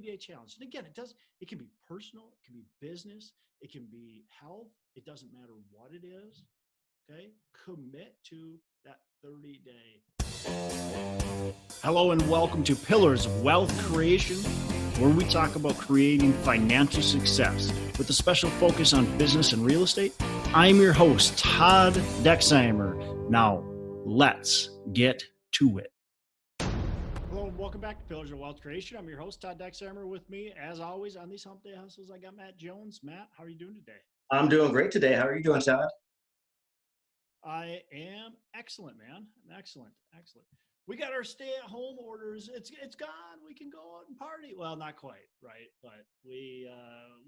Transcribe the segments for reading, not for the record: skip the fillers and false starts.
30-day challenge. And again, it can be personal, it can be business, it can be health. It doesn't matter what it is. Okay. Commit to that 30-day. Hello and welcome to Pillars of Wealth Creation, where we talk about creating financial success with a special focus on business and real estate. I'm your host, Todd Dexheimer. Now, let's get to it. Hello and welcome back to Pillars of Wealth Creation. I'm your host, Todd Dexheimer. With me, as always, on these Hump Day Hustles, I got Matt Jones. Matt, how are you doing today? I'm doing great today. How are you doing, Todd? I am excellent, man. I'm excellent. We got our stay-at-home orders. It's gone. We can go out and party. Well, not quite, right? But we,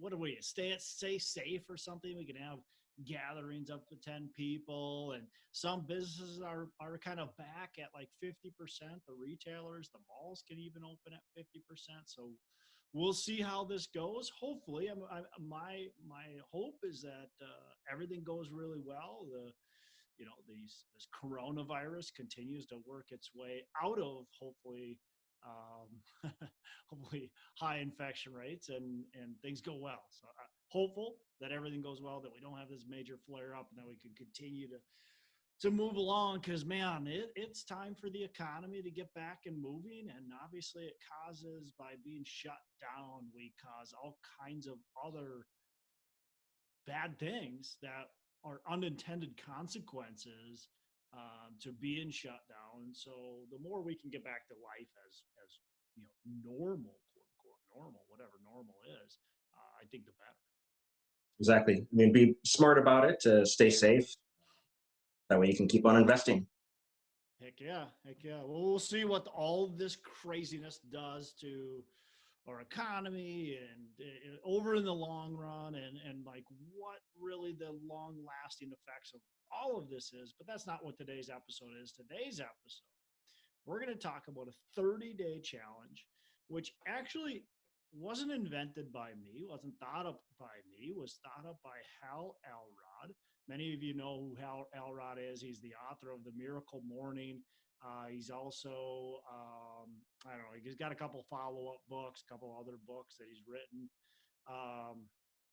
what do we stay safe or something? We can have gatherings up to 10 people, and some businesses are kind of back at like 50%. The retailers, the malls can even open at 50%. So we'll see how this goes. Hopefully, my hope is that everything goes really well. This coronavirus continues to work its way out of hopefully hopefully high infection rates and things go well. So hopeful that everything goes well, that we don't have this major flare up, and that we can continue to move along, because man, it's time for the economy to get back and moving. And obviously it causes, by being shut down, we cause all kinds of other bad things that are unintended consequences to being shut down. So the more we can get back to life as normal, quote unquote normal, whatever normal is, I think the better. Exactly. I mean, be smart about it to stay safe. That way you can keep on investing. Heck yeah. Well, we'll see what all this craziness does to our economy and over in the long run, and like what really the long lasting effects of all of this is. But that's not what today's episode is. Today's episode, we're going to talk about a 30-day challenge, which actually wasn't invented by me, wasn't thought up by me, was thought up by Elrod. Many of you know who Elrod is. He's the author of The Miracle Morning. He's also, I don't know, he's got a couple follow-up books, a couple other books that he's written.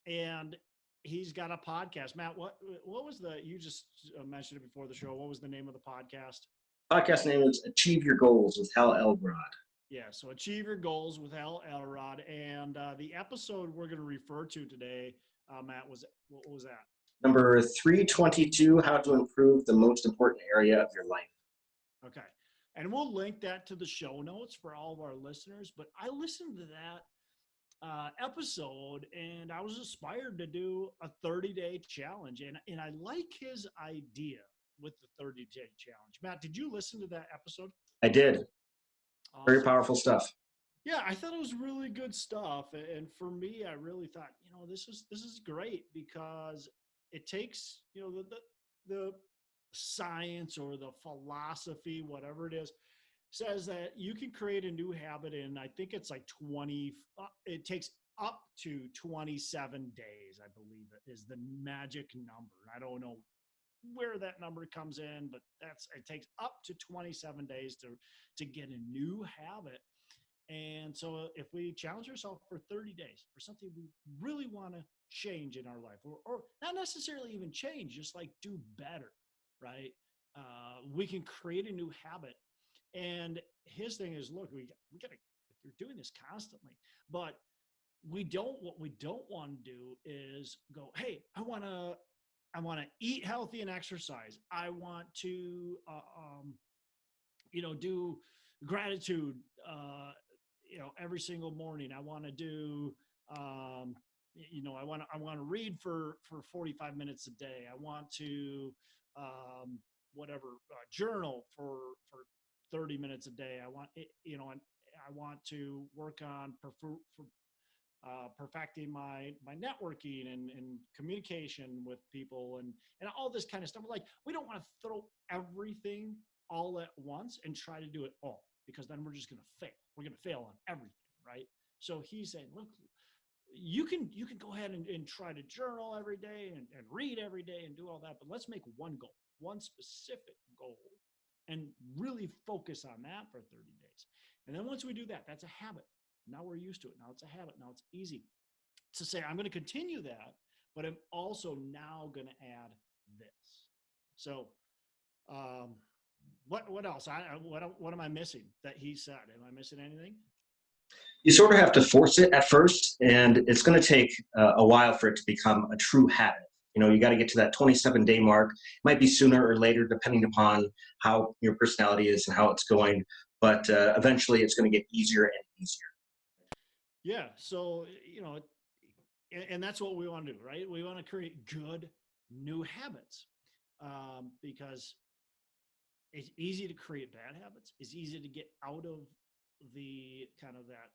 And he's got a podcast. Matt, what was you just mentioned it before the show. What was the name of the podcast? Podcast name is Achieve Your Goals with Elrod. Yeah, so Achieve Your Goals with Elrod. And the episode we're going to refer to today, Matt, what was that? Number 322, How to Improve the Most Important Area of Your Life. Okay. And we'll link that to the show notes for all of our listeners. But I listened to that episode, and I was inspired to do a 30-day challenge. And I like his idea with the 30-day challenge. Matt, did you listen to that episode? I did. Awesome. Very powerful stuff. Yeah, I thought it was really good stuff. And for me, I really thought, this is great, because it takes, the science or the philosophy, whatever it is, says that you can create a new habit in, I think it's like it takes up to 27 days, I believe it is the magic number. I don't know where that number comes in, but it takes up to 27 days to get a new habit. And so if we challenge ourselves for 30 days for something we really want to change in our life, or not necessarily even change, just like do better, right? We can create a new habit. And his thing is, look, we got to, if you're doing this constantly, but what we don't want to do is go, hey, I want to eat healthy and exercise. I want to, do gratitude, every single morning. I want to do, I want to read for 45 minutes a day. I want to, journal for 30 minutes a day. I want, I want to work on perfecting my networking and communication with people and all this kind of stuff. Like, we don't want to throw everything all at once and try to do it all, because then we're just going to fail. We're going to fail on everything, right? So he's saying, look, you can go ahead and try to journal every day and read every day and do all that, but let's make one goal, one specific goal, and really focus on that for 30 days. And then once we do that, that's a habit. Now we're used to it. Now it's a habit. Now it's easy to say, I'm going to continue that, but I'm also now going to add this. So, what else? What am I missing that he said? Am I missing anything? You sort of have to force it at first, and it's going to take a while for it to become a true habit. You got to get to that 27-day mark. It might be sooner or later, depending upon how your personality is and how it's going. But eventually, it's going to get easier and easier. Yeah. So, and that's what we want to do, right? We want to create good new habits, because it's easy to create bad habits. It's easy to get out of the kind of that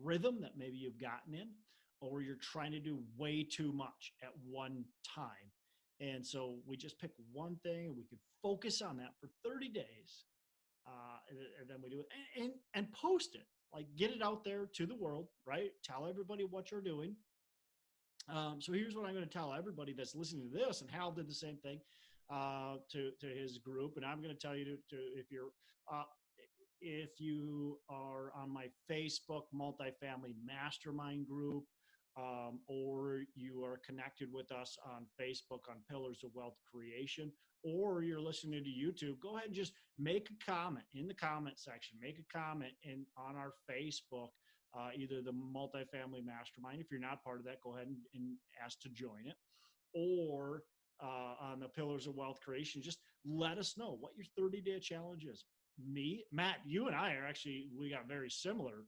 rhythm that maybe you've gotten in, or you're trying to do way too much at one time. And so we just pick one thing and we can focus on that for 30 days. And then we do it and post it, like get it out there to the world, right? Tell everybody what you're doing. So here's what I'm going to tell everybody that's listening to this, and Hal did the same thing to his group. And I'm going to tell you to if you are on my Facebook multifamily mastermind group, or you are connected with us on Facebook on Pillars of Wealth Creation, or you're listening to YouTube, go ahead and just make a comment in the comment section. Make a comment on our Facebook, either the multifamily mastermind. If you're not part of that, go ahead and ask to join it, or on the Pillars of Wealth Creation. Just let us know what your 30-day challenge is. Me, Matt, you and I we got very similar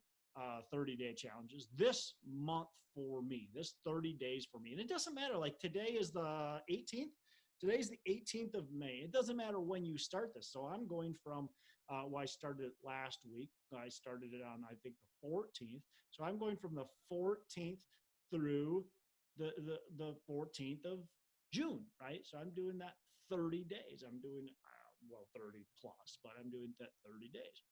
30-day challenges this month for me, this 30 days for me. And it doesn't matter, like today is the 18th. Today's the 18th of May. It doesn't matter when you start this. So I'm going from, I started it last week. I started it on, I think, the 14th. So I'm going from the 14th through the 14th of June, right? So I'm doing that 30 days. I'm doing, 30 plus, but I'm doing that 30 days.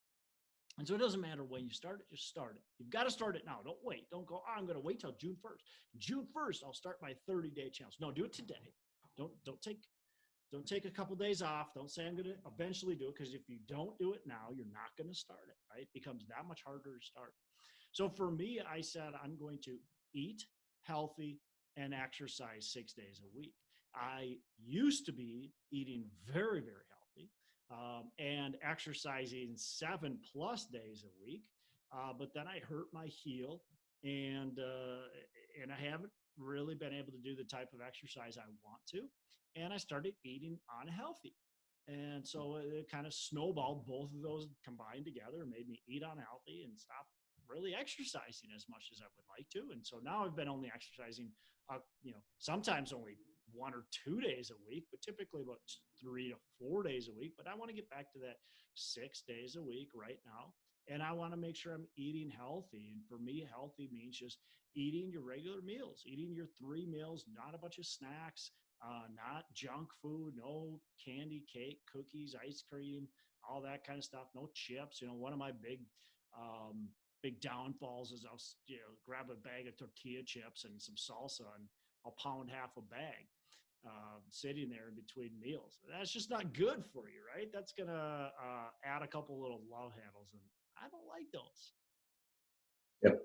And so it doesn't matter when you start it, just start it. You've got to start it now. Don't wait. Don't go, I'm going to wait till June 1st. June 1st, I'll start my 30-day challenge. No, do it today. Don't take a couple days off. Don't say I'm going to eventually do it, because if you don't do it now, you're not going to start it, right? It becomes that much harder to start. So for me, I said I'm going to eat healthy and exercise 6 days a week. I used to be eating very, very healthy, and exercising 7+ days a week. But then I hurt my heel, and I haven't really been able to do the type of exercise I want to. And I started eating unhealthy. And so it kind of snowballed. Both of those combined together made me eat unhealthy and stop really exercising as much as I would like to. And so now I've been only exercising, sometimes only 1 or 2 days a week, but typically about 3 to 4 days a week. But I want to get back to that 6 days a week right now. And I want to make sure I'm eating healthy. And for me, healthy means just eating your regular meals, eating your 3 meals, not a bunch of snacks, not junk food, no candy, cake, cookies, ice cream, all that kind of stuff, no chips. One of my big downfalls is I'll grab a bag of tortilla chips and some salsa, and I'll pound half a bag sitting there in between meals. That's just not good for you, right? That's going to add a couple little love handles, and I don't like those. Yep.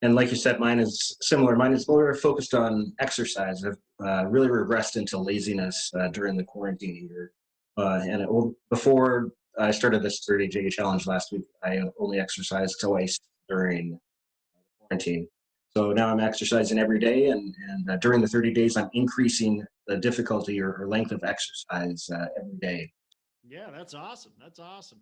And like you said, mine is similar. Mine is more focused on exercise. I've really regressed into laziness during the quarantine year. Before I started this 30-day challenge last week, I only exercised twice during quarantine. So now I'm exercising every day, and during the 30 days, I'm increasing the difficulty or length of exercise every day. Yeah, that's awesome. That's awesome.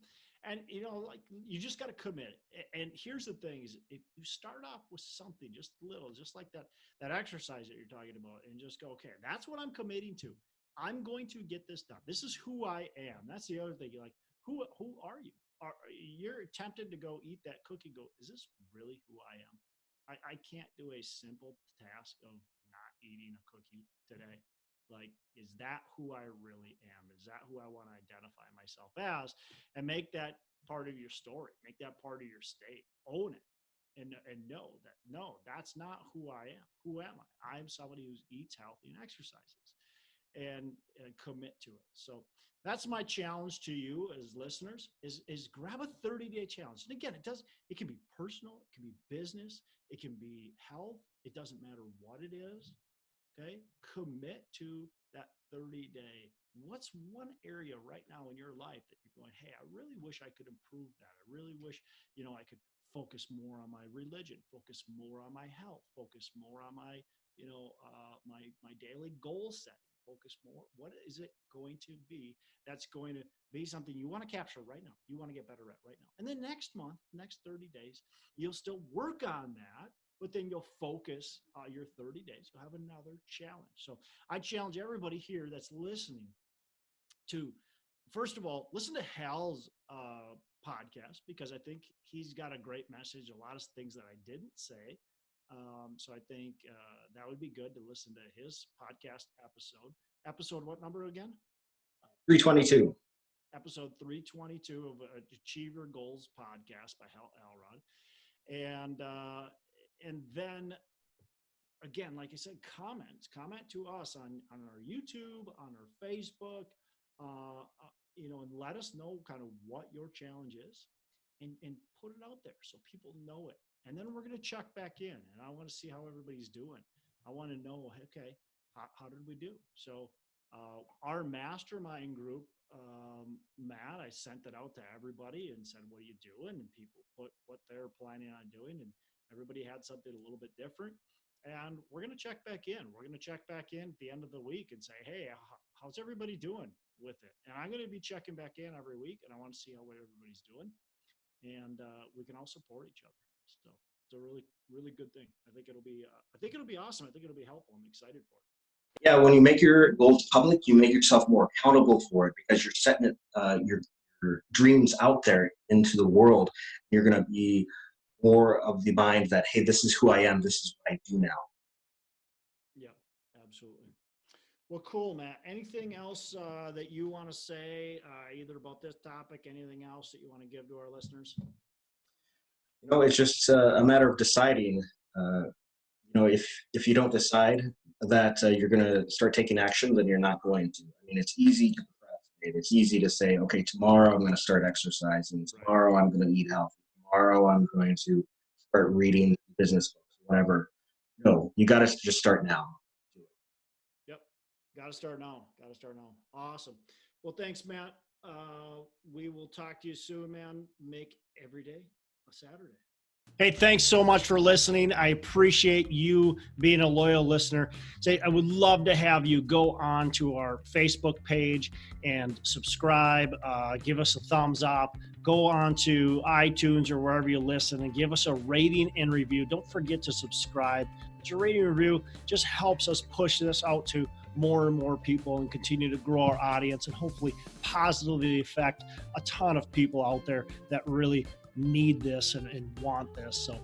And like you just got to commit. And here's the thing: is if you start off with something just little, just like that exercise that you're talking about, and just go, okay, that's what I'm committing to. I'm going to get this done. This is who I am. That's the other thing. You're like, who are you? You're tempted to go eat that cookie? Go, is this really who I am? I can't do a simple task of not eating a cookie today. Like, is that who I really am? Is that who I want to identify myself as? And make that part of your story. Make that part of your state. Own it. And know that, no, that's not who I am. Who am I? I'm somebody who eats healthy and exercises. and commit to it. So that's my challenge to you as listeners is grab a 30-day challenge. And again, it can be personal, it can be business, it can be health. It doesn't matter what it is. Okay. Commit to that 30-day. What's one area right now in your life that you're going, hey, I really wish I could improve that. I really wish, I could focus more on my religion, focus more on my health, focus more on my, my daily goal setting, focus more. What is it going to be that's going to be something you want to capture right now? You want to get better at right now. And then next month, next 30 days, you'll still work on that, but then you'll focus your 30 days. You'll have another challenge. So I challenge everybody here that's listening to, first of all, listen to Hal's podcast, because I think he's got a great message, a lot of things that I didn't say. So I think that would be good to listen to his podcast episode. Episode what number again? 322. Episode 322 of Achieve Your Goals podcast by Elrod. And then again, like I said, comment to us on our YouTube, on our Facebook, and let us know kind of what your challenge is, and put it out there so people know it. And then we're going to check back in, and I want to see how everybody's doing. I want to know, okay, how did we do? So our mastermind group, Matt, I sent it out to everybody and said, what are you doing? And people put what they're planning on doing, and everybody had something a little bit different. And we're going to check back in. We're going to check back in at the end of the week and say, hey, how's everybody doing with it? And I'm going to be checking back in every week, and I want to see how everybody's doing. And we can all support each other. So it's a really, really good thing. I think it'll be awesome. I think it'll be helpful. I'm excited for it. Yeah, when you make your goals public, you make yourself more accountable for it, because you're setting it, your dreams out there into the world. You're going to be more of the mind that, hey, this is who I am. This is what I do now. Yeah, absolutely. Well, cool, Matt. Anything else that you want to say, either about this topic, anything else that you want to give to our listeners? It's just a matter of deciding. If you don't decide that you're going to start taking action, then you're not going to. I mean, it's easy to procrastinate. It's easy to say, okay, tomorrow I'm going to start exercising. Tomorrow I'm going to eat healthy. Tomorrow I'm going to start reading business books, whatever. No, you got to just start now. Yep. Got to start now. Awesome. Well, thanks, Matt. We will talk to you soon, man. Make every day a Saturday. Hey, thanks so much for listening. I appreciate you being a loyal listener. I would love to have you go on to our Facebook page and subscribe. Give us a thumbs up. Go on to iTunes or wherever you listen and give us a rating and review. Don't forget to subscribe. Your rating and review just helps us push this out to more and more people and continue to grow our audience, and hopefully positively affect a ton of people out there that really need this and want this. So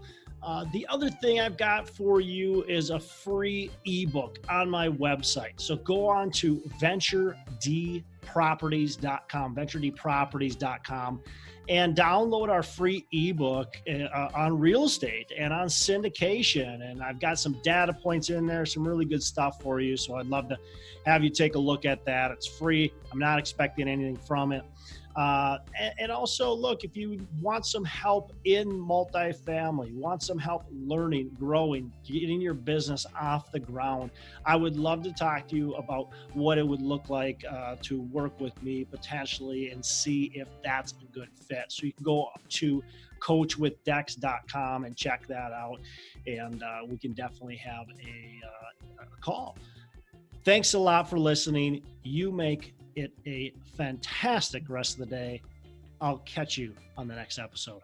the other thing I've got for you is a free ebook on my website. So go on to venturedproperties.com, and download our free ebook on real estate and on syndication. And I've got some data points in there, some really good stuff for you. So I'd love to have you take a look at that. It's free. I'm not expecting anything from it. And also, look, if you want some help in multifamily, want some help learning, growing, getting your business off the ground, I would love to talk to you about what it would look like to work with me potentially and see if that's a good fit. So you can go to coachwithdex.com and check that out, and we can definitely have a call. Thanks a lot for listening. You make it a fantastic rest of the day. I'll catch you on the next episode.